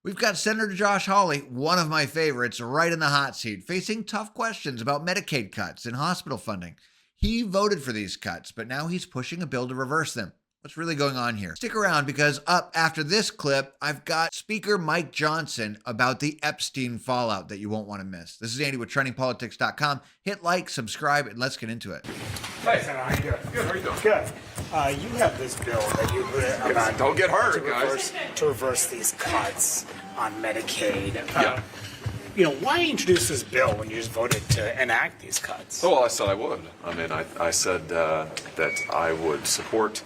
We've got Senator Josh Hawley, one of my favorites, right in the hot seat, facing tough questions about Medicaid cuts and hospital funding. He voted for these cuts, but now he's pushing a bill to reverse them. What's really going on here? Stick around because up after this clip, I've got Speaker Mike Johnson about the Epstein fallout that you won't want to miss. This is Andy with TrendingPolitics.com. Hit like, subscribe, and let's get into it. Hey, Senator, how you doing? Good, how are you doing? Good. You have this bill that you put on. Don't get hurt, guys. To reverse these cuts on Medicaid. Yeah. Why introduce this bill when you just voted to enact these cuts? Oh, well, I said I would. I mean, I said that I would support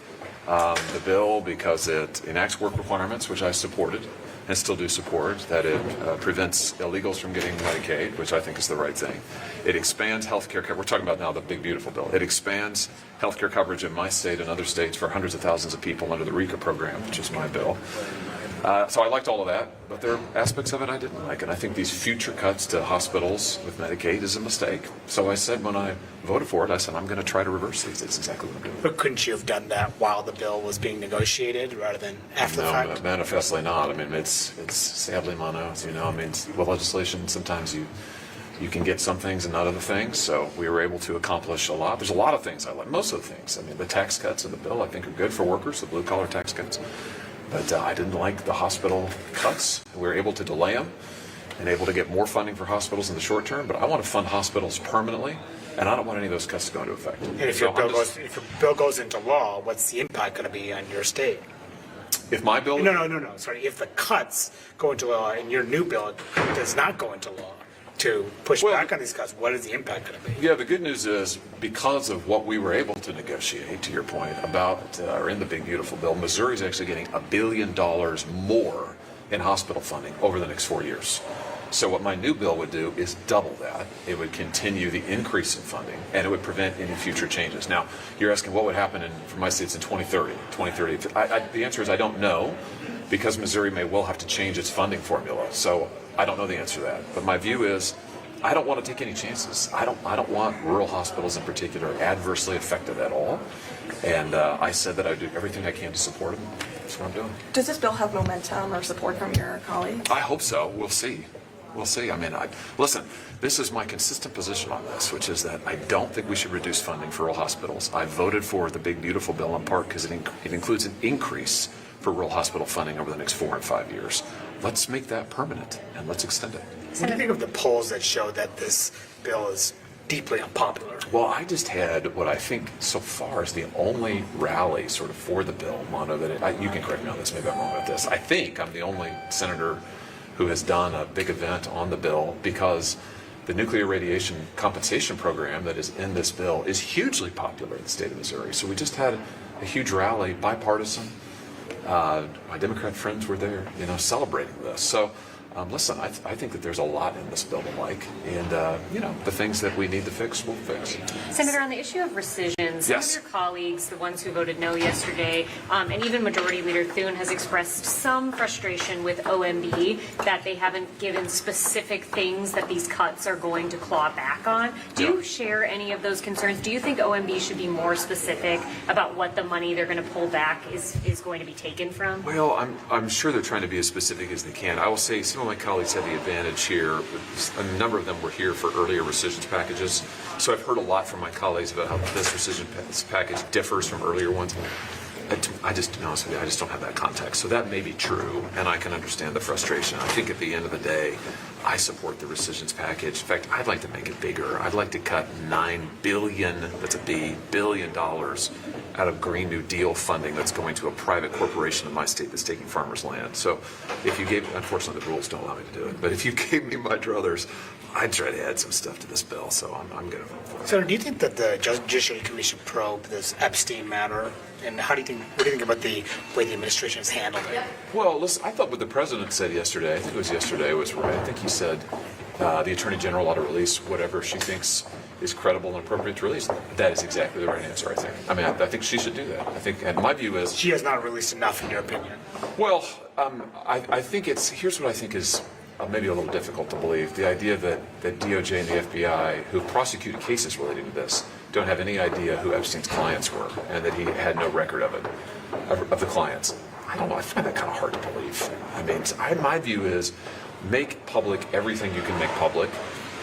the bill because it enacts work requirements, which I supported and still do support, that it prevents illegals from getting Medicaid, which I think is the right thing. It expands health care coverage. We're talking about now the big, beautiful bill. It expands health care coverage in my state and other states for hundreds of thousands of people under the RICA program, which is my bill. So I liked all of that, but there are aspects of it I didn't like, and I think these future cuts to hospitals with Medicaid is a mistake. So I said when I voted for it, I said I'm going to try to reverse these. That's exactly what I'm doing. But couldn't you have done that while the bill was being negotiated rather than after the fact? No, manifestly not. I mean, it's sadly mono. I mean, with legislation, sometimes you can get some things and not other things. So we were able to accomplish a lot. There's a lot of things I like. Most of the things. I mean, the tax cuts in the bill I think are good for workers, the blue-collar tax cuts. But I didn't like the hospital cuts. We were able to delay them and able to get more funding for hospitals in the short term. But I want to fund hospitals permanently, and I don't want any of those cuts to go into effect. And if your bill goes into law, what's the impact going to be on your state? If my bill... No. Sorry. If the cuts go into law and your new bill does not go into law to push back on these cuts, what is the impact going to be? Yeah, the good news is because of what we were able to negotiate, to your point, about, or in the big, beautiful bill, Missouri's actually getting $1 billion more in hospital funding over the next 4 years. So what my new bill would do is double that. It would continue the increase in funding, and it would prevent any future changes. Now, you're asking what would happen for my states in 2030. The answer is I don't know, because Missouri may well have to change its funding formula. So I don't know the answer to that. But my view is I don't want to take any chances. I don't want rural hospitals in particular adversely affected at all. And I said that I would do everything I can to support them. That's what I'm doing. Does this bill have momentum or support from your colleagues? I hope so. We'll see. We'll see. I mean, listen, this is my consistent position on this, which is that I don't think we should reduce funding for rural hospitals. I voted for the big, beautiful bill in part because it includes an increase for rural hospital funding over the next 4 and 5 years. Let's make that permanent and let's extend it. What do you think of the polls that show that this bill is deeply unpopular? Well, I just had what I think so far is the only rally sort of for the bill, Mono, that you can correct me on this, maybe I'm wrong about this. I think I'm the only senator who has done a big event on the bill because the nuclear radiation compensation program that is in this bill is hugely popular in the state of Missouri. So we just had a huge rally, bipartisan. My Democrat friends were there, celebrating this. So, listen, I think that there's a lot in this bill to like, and the things that we need to fix, we'll fix. Senator, on the issue of rescissions, some of your colleagues, the ones who voted no yesterday, and even Majority Leader Thune has expressed some frustration with OMB that they haven't given specific things that these cuts are going to claw back on. Do you share any of those concerns? Do you think OMB should be more specific about what the money they're going to pull back is going to be taken from? Well, I'm sure they're trying to be as specific as they can. I will say some of my colleagues had the advantage here. A number of them were here for earlier rescissions packages. So I've heard a lot from my colleagues about how this rescission package differs from earlier ones. I just, to be honest with you, I just don't have that context. So that may be true, and I can understand the frustration. I think at the end of the day, I support the rescissions package. In fact, I'd like to make it bigger. I'd like to cut $9 billion, that's a B, billion dollars out of Green New Deal funding that's going to a private corporation in my state that's taking farmers' land. So if you gave, unfortunately the rules don't allow me to do it, but if you gave me my druthers, I'd try to add some stuff to this bill, so I'm going to vote for it. Senator, do you think that the Judiciary Commission probe this Epstein matter, and what do you think about the way the administration has handled it? Well, listen, I thought what the president said yesterday, I think it was yesterday, was right. I think he said the Attorney General ought to release whatever she thinks is credible and appropriate to release. That is exactly the right answer, I think. I mean, I think she should do that. I think, and my view is... She has not released enough, in your opinion? Well, I think here's what I think is maybe a little difficult to believe. The idea that DOJ and the FBI, who prosecuted cases relating to this, don't have any idea who Epstein's clients were and that he had no record of it, of the clients. I don't know. I find that kind of hard to believe. I mean, my view is make public everything you can make public.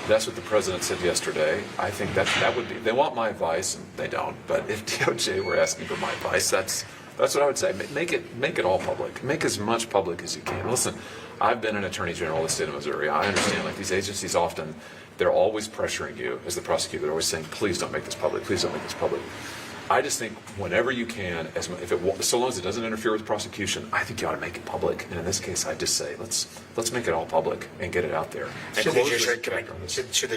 That's what the president said yesterday. I think that would be. They want my advice, and they don't. But if DOJ were asking for my advice, that's what I would say. Make it all public. Make as much public as you can. Listen, I've been an attorney general of the state of Missouri. I understand, like, these agencies often, they're always pressuring you as the prosecutor. They're always saying, please don't make this public. Please don't make this public. I just think whenever you can, so long as it doesn't interfere with prosecution, I think you ought to make it public. And in this case, I just say let's make it all public and get it out there. Should the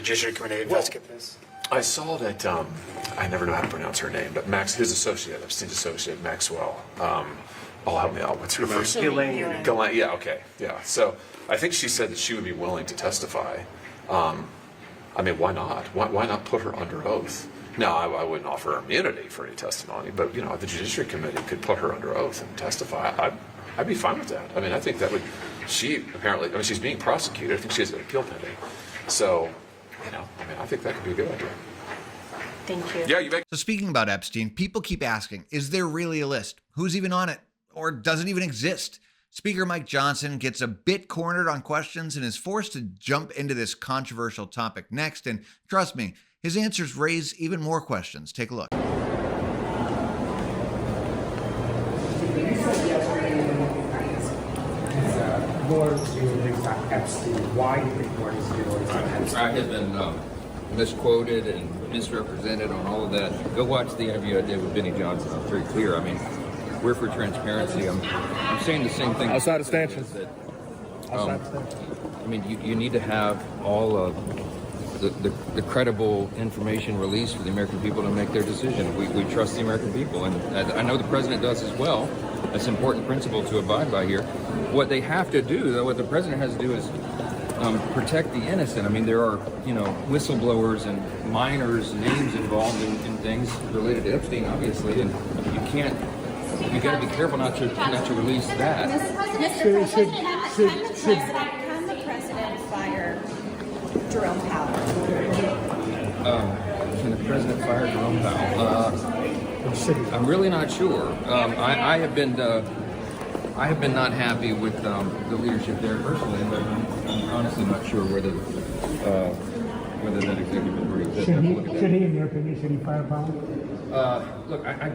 Judiciary Committee investigate this? I saw that I never know how to pronounce her name, but his associate, Epstein's associate, Maxwell. Help me out. What's her first name? Ghislaine. Yeah. Okay. Yeah. So I think she said that she would be willing to testify. I mean, why not? Why not put her under oath? No, I wouldn't offer her immunity for any testimony, but the Judiciary Committee could put her under oath and testify. I'd be fine with that. I mean, I think that would. She apparently, she's being prosecuted. I think she has an appeal pending. So, I think that could be a good idea. Thank you. Yeah, you bet. So speaking about Epstein, people keep asking, is there really a list? Who's even on it? Or does it even exist? Speaker Mike Johnson gets a bit cornered on questions and is forced to jump into this controversial topic next. And trust me, his answers raise even more questions. Take a look. More to things like Epstein. Why do you think more is doing Epstein? I have been misquoted and misrepresented on all of that. Go watch the interview I did with Benny Johnson. I'm very clear. I mean, we're for transparency. I'm saying the same thing. Outside of stanchions. I mean, you need to have all of the credible information released for the American people to make their decision. We trust the American people, and I know the president does as well. That's an important principle to abide by here. What they have to do, though, what the president has to do is protect the innocent. I mean, there are, whistleblowers and minors' names involved in things related to Epstein, obviously, and you got to be careful not to release that. Mr. President, can the president fire Jerome Powell? Can the president fire Jerome Powell? I'm really not sure. I have been not happy with the leadership there personally, but I'm honestly not sure whether that executive agrees. Should he, in your opinion, should he fire Powell? Look, I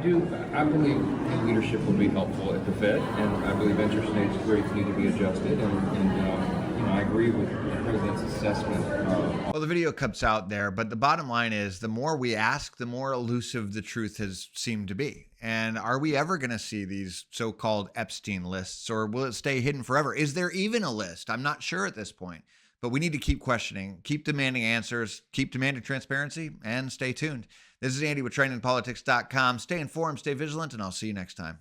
believe the leadership will be helpful at the Fed, and I believe interest rates need to be adjusted, and I agree with the president's assessment. Well, the video cuts out there, but the bottom line is the more we ask, the more elusive the truth has seemed to be. And are we ever going to see these so-called Epstein lists, or will it stay hidden forever? Is there even a list? I'm not sure at this point. But we need to keep questioning, keep demanding answers, keep demanding transparency, and stay tuned. This is Andy with TrainingPolitics.com. Stay informed, stay vigilant, and I'll see you next time.